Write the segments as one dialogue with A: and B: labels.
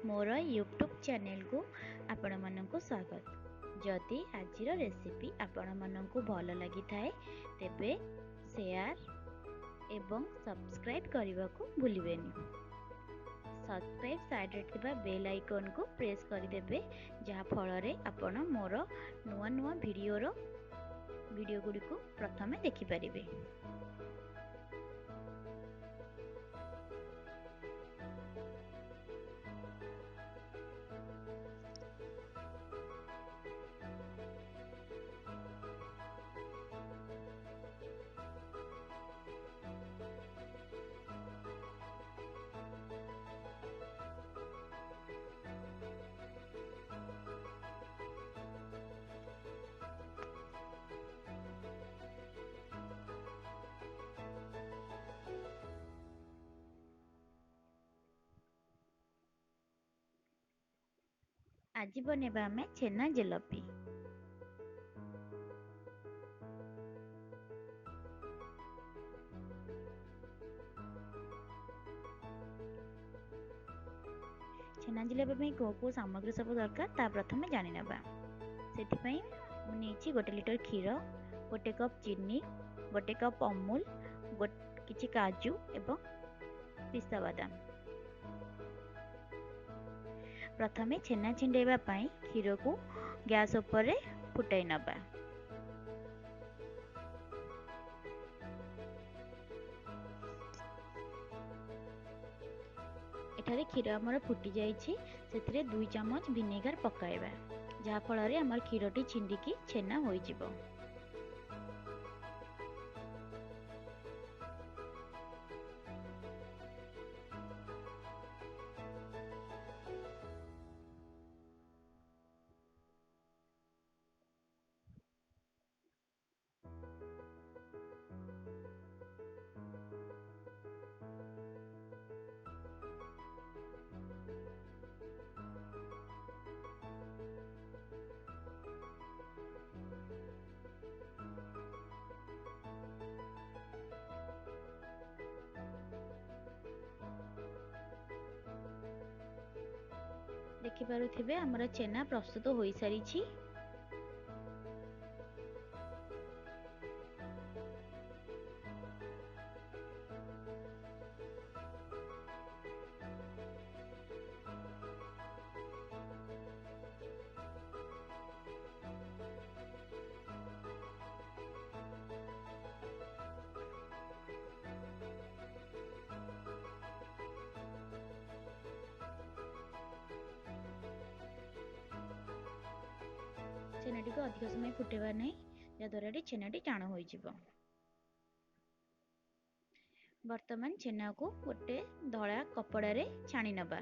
A: मोर YouTube channel को आपण मानक स्वागत। जदि आजिर रेसिपी आपण मानक भल लगी थाए तेबे शेयर एवं सब्सक्राइब करने को भूलिबेनी। सब्सक्राइब साइड थिबा बेल आइकन को प्रेस करदेबे जहा फल आपण मोर नुआ नुआ वीडियो गुडी को प्रथमे देखि परिबे। आज बनेबा आमे छेना जिलापी। छेना जिलापी को सामग्री सब दरकार ता प्रथमे जानि नेबा। सेति पई मु नेछि 1 लिटर क्षीर, 1 कप चीनी, 1 कप अमूल, किछि काजू एवं पिस्ता बादाम। प्रथमे छेना छिंडेबा पई क्षीर को गैस ऊपर फुटाई नबा। एठारे क्षीर हमर फुटी जाइछि सेथिरे 2 चम्मच विनेगर पकाइबा जहा फल रे हमर क्षीरटी छिंडिकी छेना होई जिवो। देखि पारुथिबे हमर छेना प्रस्तुत होई सारिछि। छेनाटी को अधिक समय फुटेबा नहीं जहाँद्वारा छेनाटी टाण हो। वर्तमान छेना को गोटे धला कपड़ा रे छाणी नबा।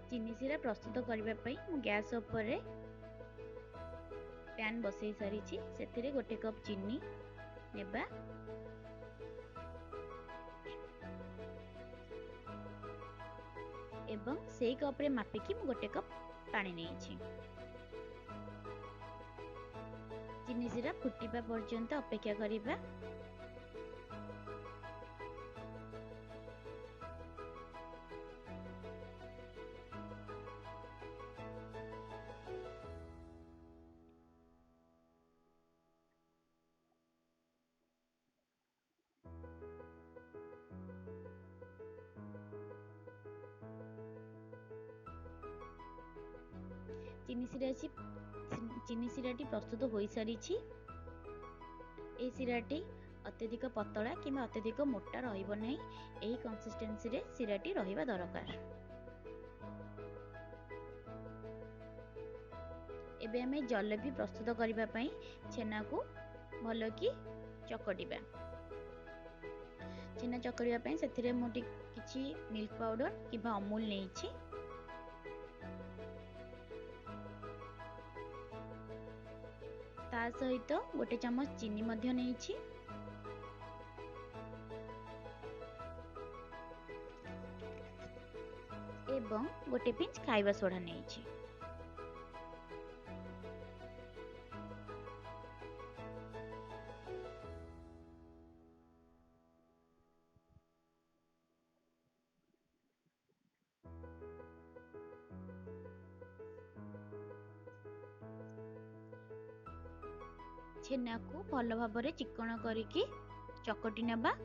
A: चीनी सिरा प्रस्तुत करने मु गैस ऊपर पैन बसई सारी से 1 कप चीनी नेबा। एवं से कप रे मापिकी मु 1 कप पानी नहीं। चीनी सिरा फुटिबा पर्यंत अपेक्षा करिबा। चीनी सिराटी प्रस्तुत हो सारी। सिराटी अत्यधिक पतला कि अत्यधिक मोटा रहिबो नै। एही कंसिस्टेंसी रे सिराटी रहिबा दरकार। एबे हमें जलेबी प्रस्तुत करबा पई छेना को भलो कि चकटिबा। छेना चकटिबा पई सेथिरे मोटी किछि मिल्क पाउडर किबा अमूल नेछि। ता सहित 1 चम्मच चीनी मध्य नेछि। ଏବଂ ଗୋଟେ ପିଞ୍ଚ ଖାଇବା ସୋଡ଼ା ନେଇଛି। ଛେନାକୁ ଭଲ ଭାବରେ ଚିକଣ କରିକି ଚକଟି ନେବା।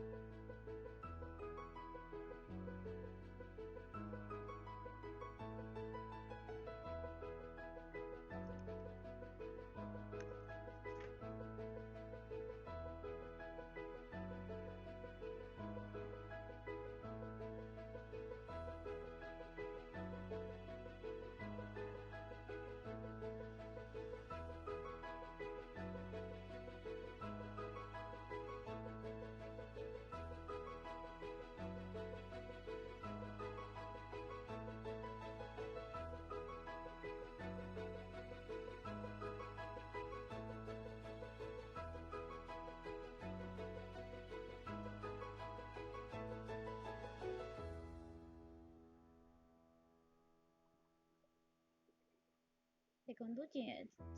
A: ଦେଖନ୍ତୁ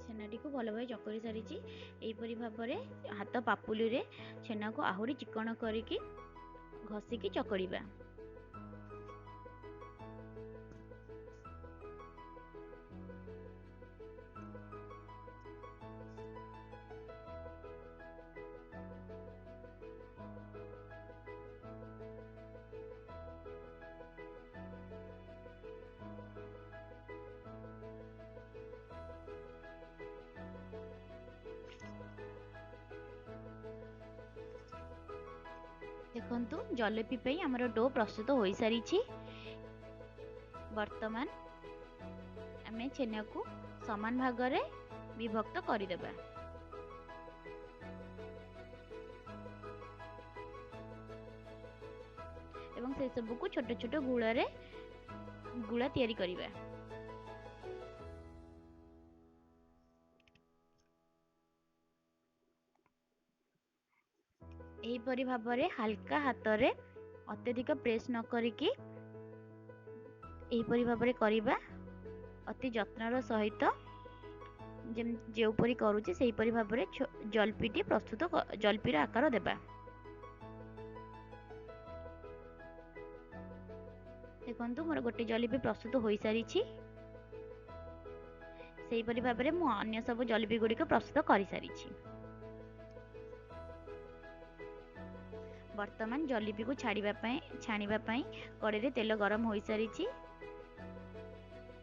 A: ଛେନାଟିକୁ ଭଲ ଭାବେ ଚକଟି ସାରିଛି। ଏହିପରି ଭାବରେ ହାତ ପାପୁଲିରେ ଛେନାକୁ ଆହୁରି ଚିକଣ କରିକି ଘଷିକି ଚକଡ଼ିବା। ଦେଖନ୍ତୁ ଜଲେପି ପାଇଁ ଆମର ଡୋ ପ୍ରସ୍ତୁତ ହୋଇସାରିଛି। ବର୍ତ୍ତମାନ ଆମେ ଛେନାକୁ ସମାନ ଭାଗରେ ବିଭକ୍ତ କରିଦେବା ଏବଂ ସେସବୁକୁ ଛୋଟ ଛୋଟ ଗୁଳା ତିଆରି କରିବା। ଏହିପରି ଭାବରେ ହାଲକା ହାତରେ ଅତ୍ୟଧିକ ପ୍ରେସ୍ ନ କରିକି ଏହିପରି ଭାବରେ କରିବା। ଅତି ଯତ୍ନର ସହିତ ଯେଉଁପରି କରୁଛି ସେହିପରି ଭାବରେ ଜଲପିର ଆକାର ଦେବା। ଦେଖନ୍ତୁ ମୋର ଗୋଟେ ଜଲେପି ପ୍ରସ୍ତୁତ ହୋଇସାରିଛି। ସେହିପରି ଭାବରେ ମୁଁ ଅନ୍ୟ ସବୁ ଜଲେପି ଗୁଡ଼ିକ ପ୍ରସ୍ତୁତ କରିସାରିଛି। ବର୍ତ୍ତମାନ ଜଲେପିକୁ ଛାଣିବା ପାଇଁ କଡ଼େଇରେ ତେଲ ଗରମ ହୋଇସାରିଛି।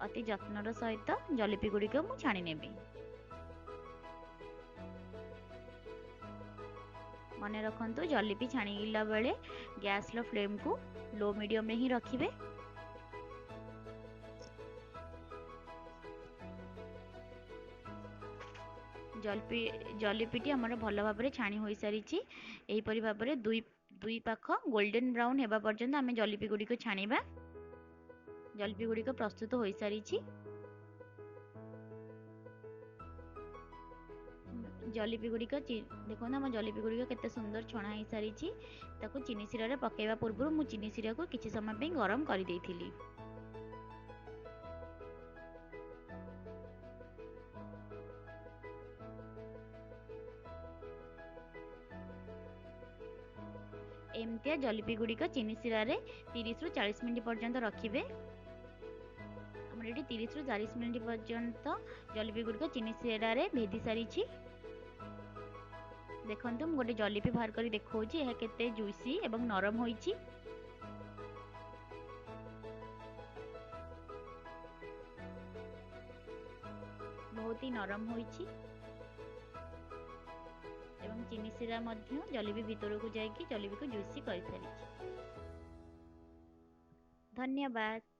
A: ଅତି ଯତ୍ନର ସହିତ ଜଲେପି ଗୁଡ଼ିକ ମୁଁ ଛାଣି ନେବି। ମନେ ରଖନ୍ତୁ ଜଲେପି ଛାଣିଲା ବେଳେ ଗ୍ୟାସର ଫ୍ଲେମ୍କୁ ଲୋ ମିଡ଼ିୟମରେ ହିଁ ରଖିବେ। ଜଲେପିଟି ଆମର ଭଲ ଭାବରେ ଛାଣି ହୋଇସାରିଛି। ଏହିପରି ଭାବରେ ଦୁଇ ପାଖ ଗୋଲ୍ଡେନ୍ ବ୍ରାଉନ୍ ହେବା ପର୍ଯ୍ୟନ୍ତ ଆମେ ଜଲେପି ଗୁଡ଼ିକ ଛାଣିବା। ଜଲେପି ଗୁଡ଼ିକ ପ୍ରସ୍ତୁତ ହୋଇସାରିଛି। ଦେଖନ୍ତୁ ଆମ ଜଲେପି ଗୁଡ଼ିକ କେତେ ସୁନ୍ଦର ଛଣା ହେଇସାରିଛି। ତାକୁ ଚିନି ଶିରାରେ ପକାଇବା ପୂର୍ବରୁ ମୁଁ ଚିନି ଶିରାକୁ କିଛି ସମୟ ପାଇଁ ଗରମ କରିଦେଇଥିଲି। ଏମିତିଆ ଜଲେପି ଗୁଡ଼ିକ ଚିନି ଶିରାରେ 30ରୁ 40 ମିନିଟ୍ ପର୍ଯ୍ୟନ୍ତ ରଖିବେ। ଆମର ଏଠି 30ରୁ 40 ମିନିଟ୍ ପର୍ଯ୍ୟନ୍ତ ଜଲେପି ଗୁଡ଼ିକ ଚିନି ଶିରାରେ ଭେଦି ସାରିଛି। ଦେଖନ୍ତୁ ମୁଁ ଗୋଟେ ଜଲେପି ବାହାର କରି ଦେଖାଉଛି ଏହା କେତେ ଜୁଇସି ଏବଂ ନରମ ହୋଇଛି। ବହୁତ ହି ନରମ ହୋଇଛି ଏବଂ ଚିନି ଶିରା ମଧ୍ୟ ଜଲେପି ଭିତରକୁ ଯାଇକି ଜଲେପିକୁ ଜୁଇସି କରିସାରିଛି। ଧନ୍ୟବାଦ।